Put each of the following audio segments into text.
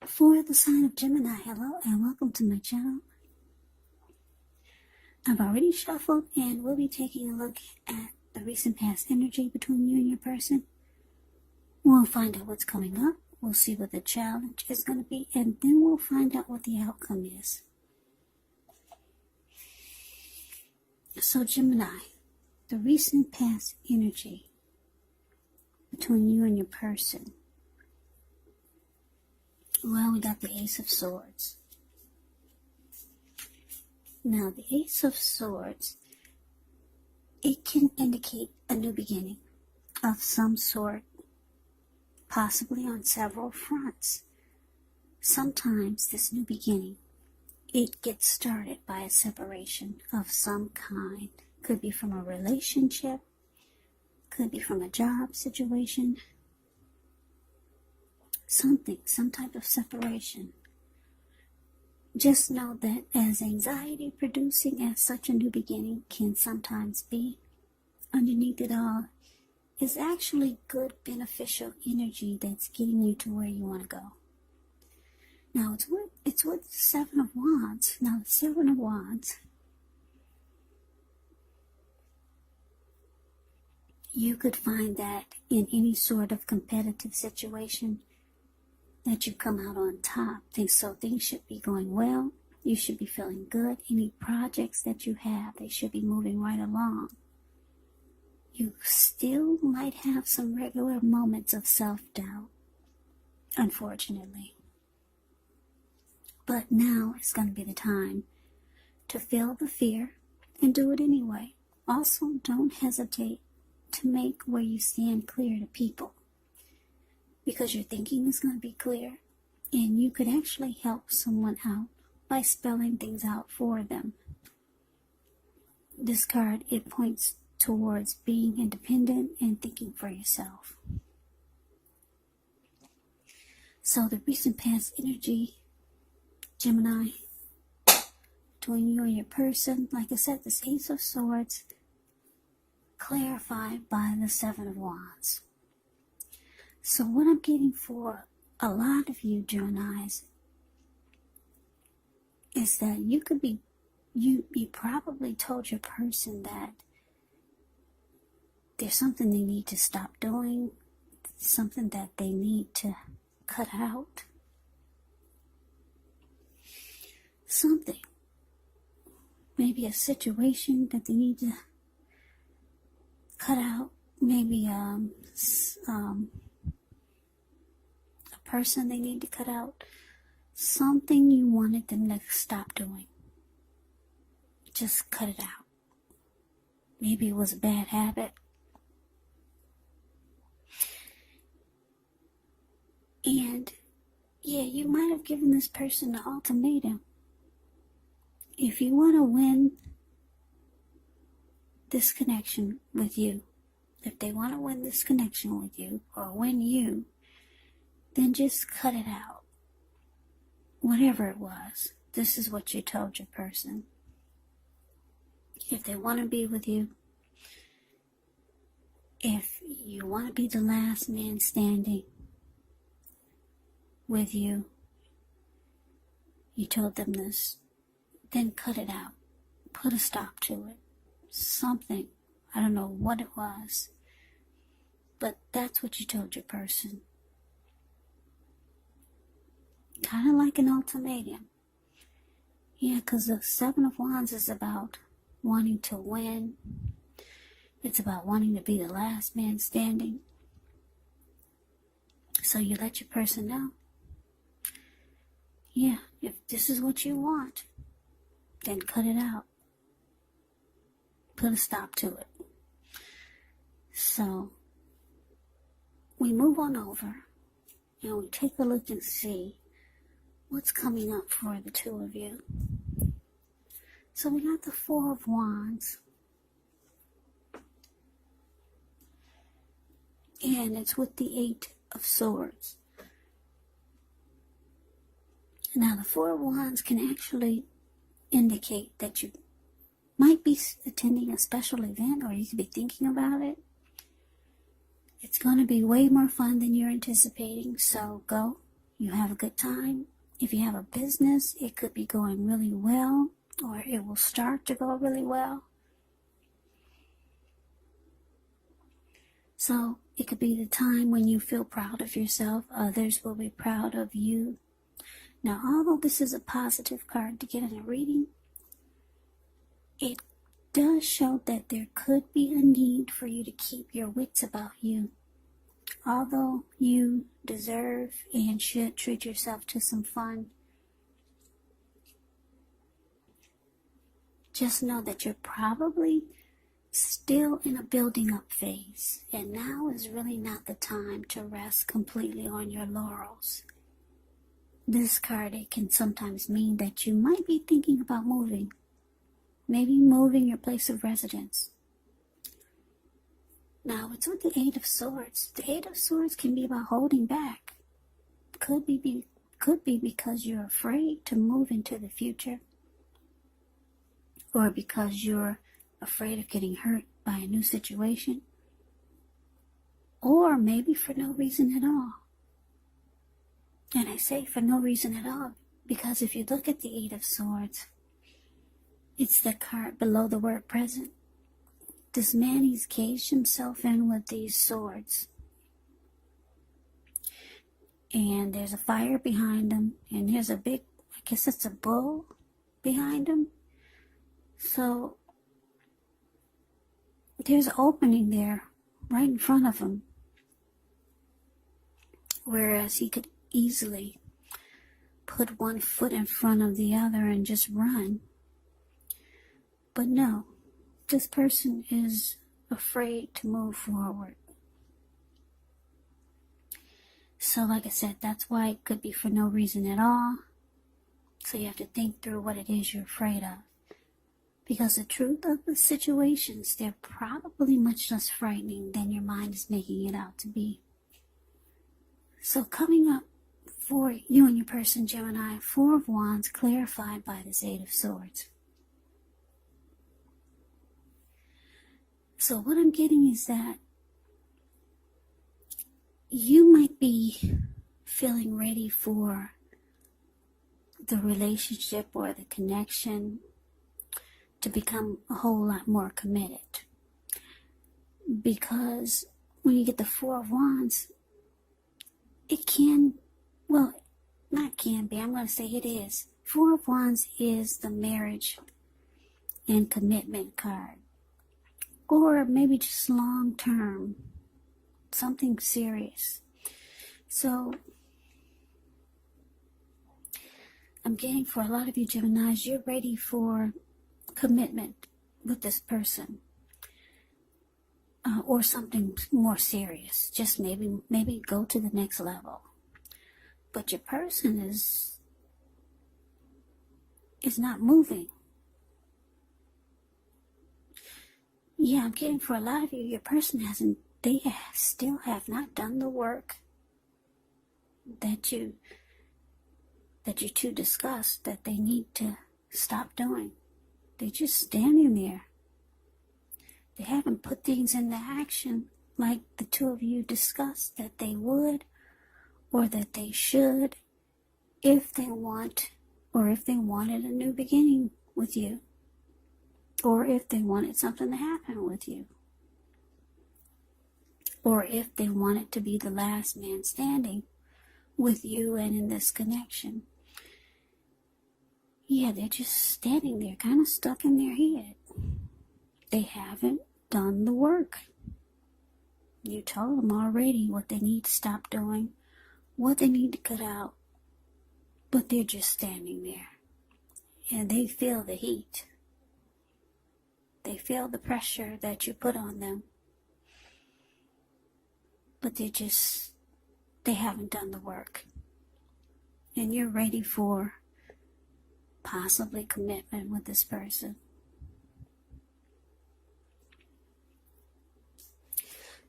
For the sign of Gemini, hello and welcome to my channel. I've already shuffled and we'll be taking a look at the recent past energy between you and your person. We'll find out what's coming up, we'll see what the challenge is going to be, and then we'll find out what the outcome is. So Gemini, the recent past energy between you and your person. Well, we got the Ace of Swords. Now, the Ace of Swords, it can indicate a new beginning of some sort, possibly on several fronts. Sometimes this new beginning, it gets started by a separation of some kind. Could be from a relationship, could be from a job situation, something, some type of separation. Just know that as anxiety producing as such a new beginning can sometimes be, underneath it all is actually good beneficial energy that's getting you to where you want to go. Now it's with the Seven of Wands. Now the Seven of Wands, you could find that in any sort of competitive situation that you come out on top. So things should be going well. You should be feeling good. Any projects that you have, they should be moving right along. You still might have some regular moments of self-doubt, unfortunately. But now is going to be the time to feel the fear and do it anyway. Also, don't hesitate to make where you stand clear to people, because your thinking is going to be clear, and you could actually help someone out by spelling things out for them. This card, it points towards being independent and thinking for yourself. So the recent past energy, Gemini, between you and your person, like I said, this Ace of Swords, clarified by the Seven of Wands. So what I'm getting for a lot of you Geminis is that you could be, you probably told your person that there's something they need to stop doing, something that they need to cut out. Something. Maybe a situation that they need to cut out. Maybe person they need to cut out, something you wanted them to stop doing. Just cut it out. Maybe it was a bad habit. And yeah, you might have given this person an ultimatum. If you want to win this connection with you, if they want to win this connection with you or win you, then just cut it out. Whatever it was, this is what you told your person. If they want to be with you, if you want to be the last man standing with you, you told them this, then cut it out. Put a stop to it. Something. I don't know what it was, but that's what you told your person. Kind of like an ultimatum. Yeah, because the Seven of Wands is about wanting to win. It's about wanting to be the last man standing. So you let your person know. Yeah, if this is what you want, then cut it out. Put a stop to it. So we move on over and we take a look and see what's coming up for the two of you. So we got the Four of Wands. And it's with the Eight of Swords. Now the Four of Wands can actually indicate that you might be attending a special event, or you could be thinking about it. It's going to be way more fun than you're anticipating, so go You have a good time. If you have a business, it could be going really well, or it will start to go really well. So it could be the time when you feel proud of yourself. Others will be proud of you. Now, although this is a positive card to get in a reading, it does show that there could be a need for you to keep your wits about you. Although you deserve and should treat yourself to some fun, just know that you're probably still in a building up phase, and now is really not the time to rest completely on your laurels. This card, it can sometimes mean that you might be thinking about moving, maybe moving your place of residence. Now, it's with the Eight of Swords. The Eight of Swords can be about holding back. Could be because you're afraid to move into the future, or because you're afraid of getting hurt by a new situation, or maybe for no reason at all. And I say for no reason at all because if you look at the Eight of Swords, it's the card below the word present. This man, he's caged himself in with these swords, and there's a fire behind him, and there's a big, I guess it's a bull behind him. So there's an opening there right in front of him, whereas he could easily put one foot in front of the other and just run. But no, this person is afraid to move forward. So like I said, that's why it could be for no reason at all. So you have to think through what it is you're afraid of. Because the truth of the situations, they're probably much less frightening than your mind is making it out to be. So coming up for you and your person, Gemini, Four of Wands clarified by this Eight of Swords. So what I'm getting is that you might be feeling ready for the relationship or the connection to become a whole lot more committed. Because when you get the Four of Wands, it can, well, not can be, I'm going to say it is. Four of Wands is the marriage and commitment card. Or maybe just long term, something serious. So I'm getting for a lot of you Geminis, you're ready for commitment with this person, or something more serious. Just maybe go to the next level. But your person is not moving. Yeah, I'm getting for a lot of you, your person still have not done the work that you two discussed that they need to stop doing. They're just standing there. They haven't put things into action like the two of you discussed that they would or that they should if they want, or if they wanted a new beginning with you, or if they wanted something to happen with you, or if they wanted to be the last man standing with you and in this connection. Yeah, they're just standing there, kind of stuck in their head. They haven't done the work. You told them already what they need to stop doing, what they need to cut out, but they're just standing there. And they feel the heat. They feel the pressure that you put on them. But they haven't done the work. And you're ready for possibly commitment with this person.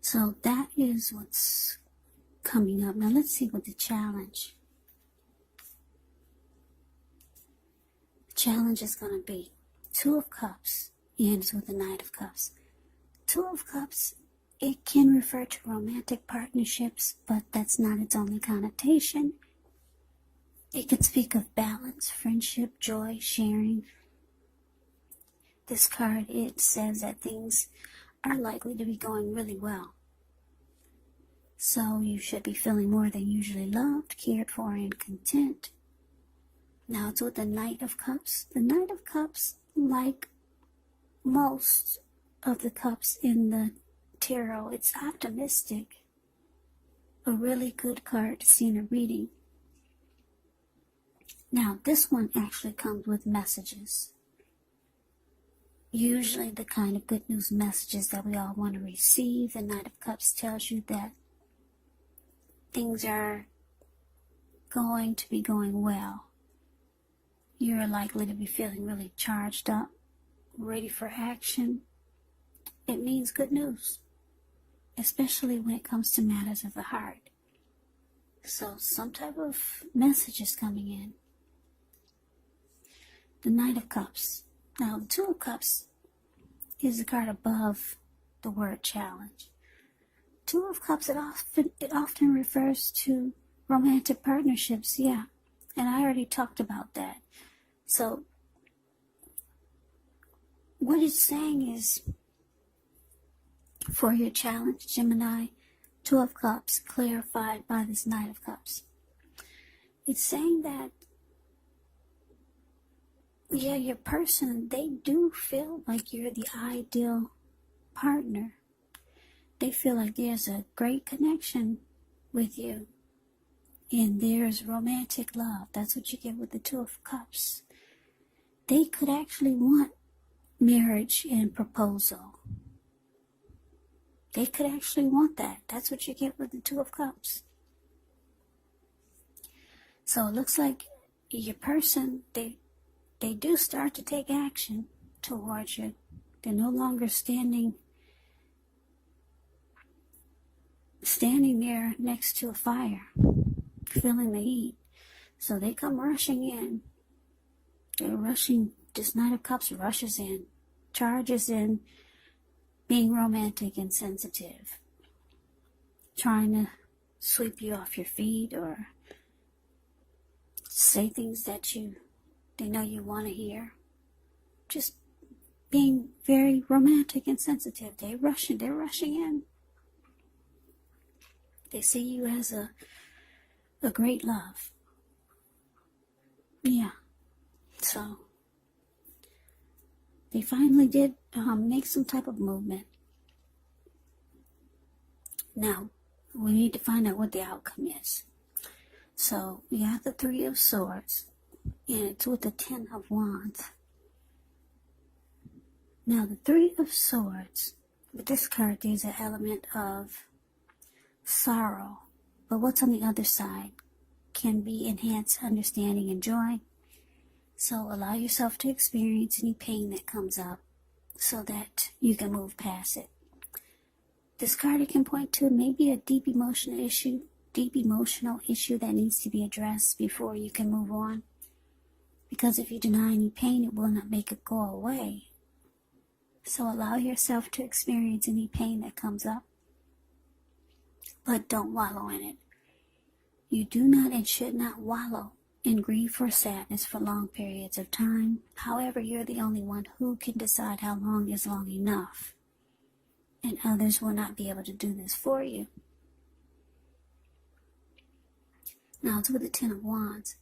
So that is what's coming up. Now let's see what the challenge is going to be. Two of Cups ends with the Knight of Cups. Two of Cups, it can refer to romantic partnerships, but that's not its only connotation. It can speak of balance, friendship, joy, sharing. This card, it says that things are likely to be going really well. So you should be feeling more than usually loved, cared for, and content. Now it's with the Knight of Cups. The Knight of Cups, like most of the cups in the tarot, it's optimistic. A really good card to see in a reading. Now this one actually comes with messages. Usually the kind of good news messages that we all want to receive. The Knight of Cups tells you that things are going to be going well. You're likely to be feeling really charged up, ready for action. It means good news, especially when it comes to matters of the heart. So some type of message is coming in. The Knight of Cups. Now, the Two of Cups is the card above the word challenge. Two of Cups, it often refers to romantic partnerships, yeah. And I already talked about that. So, what it's saying is, for your challenge, Gemini, Two of Cups, clarified by this Knight of Cups. It's saying that, yeah, your person, they do feel like you're the ideal partner. They feel like there's a great connection with you. And there's romantic love. That's what you get with the Two of Cups. They could actually want marriage and proposal. They could actually want that. That's what you get with the Two of Cups. So it looks like your person, they do start to take action towards you. They're no longer standing there next to a fire, feeling the heat. So they come rushing in. They're rushing. This Knight of Cups rushes in, charges in, being romantic and sensitive, trying to sweep you off your feet or say things that they know you want to hear. Just being very romantic and sensitive. They're rushing in. They see you as a great love. Yeah. So they finally did make some type of movement. Now, we need to find out what the outcome is. So we have the Three of Swords, and it's with the Ten of Wands. Now, the Three of Swords, with this card, there's an element of sorrow, but what's on the other side can be enhanced understanding and joy. So allow yourself to experience any pain that comes up so that you can move past it. This card, it can point to maybe a deep emotional issue that needs to be addressed before you can move on. Because if you deny any pain, it will not make it go away. So allow yourself to experience any pain that comes up, but don't wallow in it. You do not and should not wallow in grief or sadness for long periods of time. However, you're the only one who can decide how long is long enough. And others will not be able to do this for you. Now, it's with the Ten of Wands.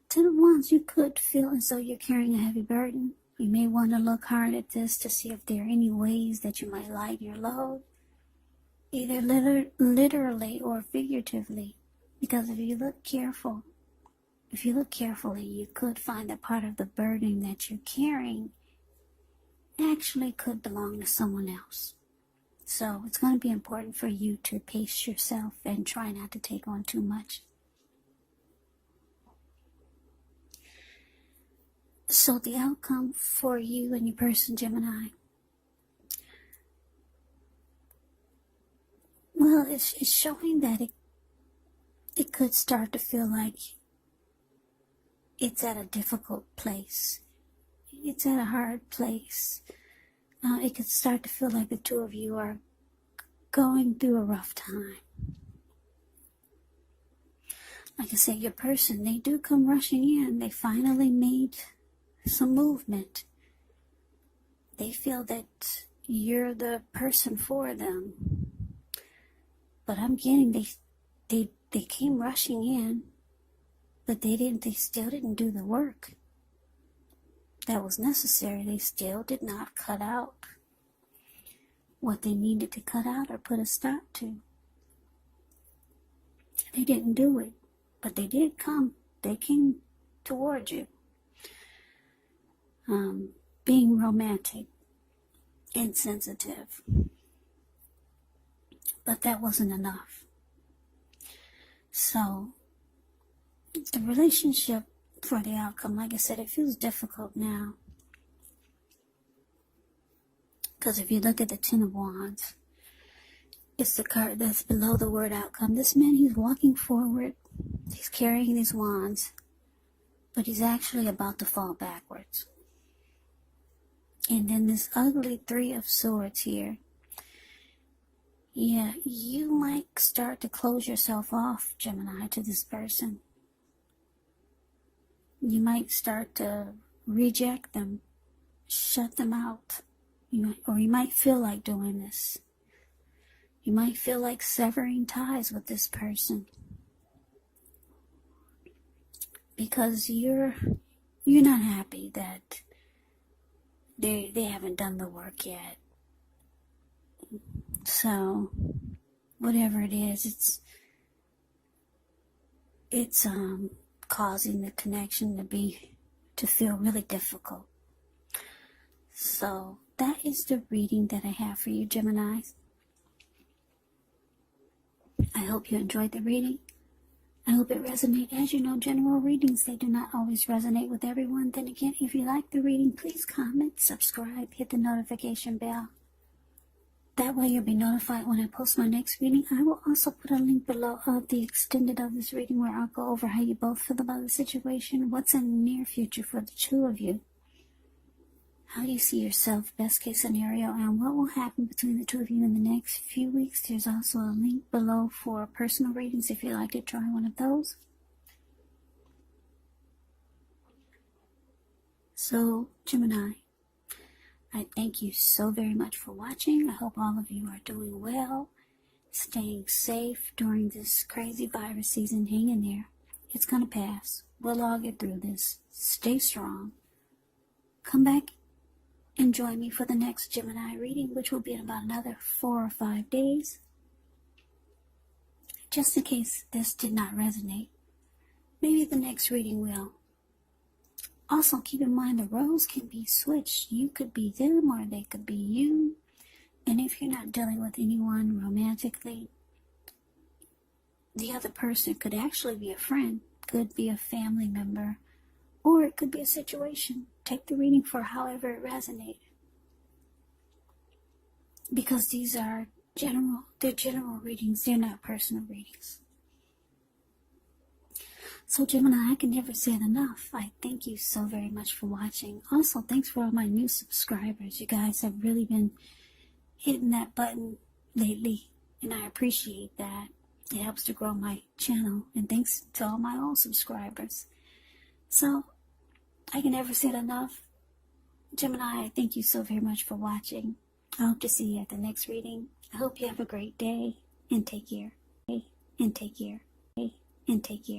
Ten of Wands, you could feel as though you're carrying a heavy burden. You may want to look hard at this to see if there are any ways that you might lighten your load, either literally or figuratively. Because if you look carefully, you could find that part of the burden that you're carrying actually could belong to someone else. So it's going to be important for you to pace yourself and try not to take on too much. So the outcome for you and your person, Gemini, well, it's showing that it could start to feel like it's at a difficult place. It's at a hard place. It could start to feel like the two of you are going through a rough time. like I say, your person, they do come rushing in. They finally made some movement. They feel that you're the person for them. But I'm getting they came rushing in, but they still didn't do the work that was necessary. They still did not cut out what they needed to cut out or put a stop to. They didn't do it, but they did come. They came toward you. Being romantic, insensitive. But that wasn't enough. So, the relationship for the outcome, like I said, it feels difficult now. Because if you look at the Ten of Wands, it's the card that's below the word outcome. This man, he's walking forward. He's carrying these wands, but he's actually about to fall backwards. And then this ugly Three of Swords here. Yeah, you might start to close yourself off, Gemini, to this person. You might start to reject them, shut them out. You might feel like doing this. You might feel like severing ties with this person. Because you're not happy that they haven't done the work yet. So, whatever it is, it's causing the connection to feel really difficult. So, that is the reading that I have for you, Gemini. I hope you enjoyed the reading. I hope it resonated. As you know, general readings, they do not always resonate with everyone. Then again, if you like the reading, please comment, subscribe, hit the notification bell. That way you'll be notified when I post my next reading. I will also put a link below of the extended of this reading where I'll go over how you both feel about the situation, what's in the near future for the two of you, how you see yourself, best case scenario, and what will happen between the two of you in the next few weeks. There's also a link below for personal readings if you'd like to try one of those. So, Gemini, I thank you so very much for watching. I hope all of you are doing well, staying safe during this crazy virus season. Hang in there. It's going to pass. We'll all get through this. Stay strong. Come back and join me for the next Gemini reading, which will be in about another 4 or 5 days. Just in case this did not resonate, maybe the next reading will. Also, keep in mind the roles can be switched. You could be them or they could be you. And if you're not dealing with anyone romantically, the other person could actually be a friend, could be a family member, or it could be a situation. Take the reading for however it resonates. Because these are they're general readings, they're not personal readings. So Gemini, I can never say it enough. I thank you so very much for watching. Also, thanks for all my new subscribers. You guys have really been hitting that button lately, and I appreciate that. It helps to grow my channel, and thanks to all my old subscribers. So, I can never say it enough. Gemini, thank you so very much for watching. I hope to see you at the next reading. I hope you have a great day, and take care. And take care. And take care.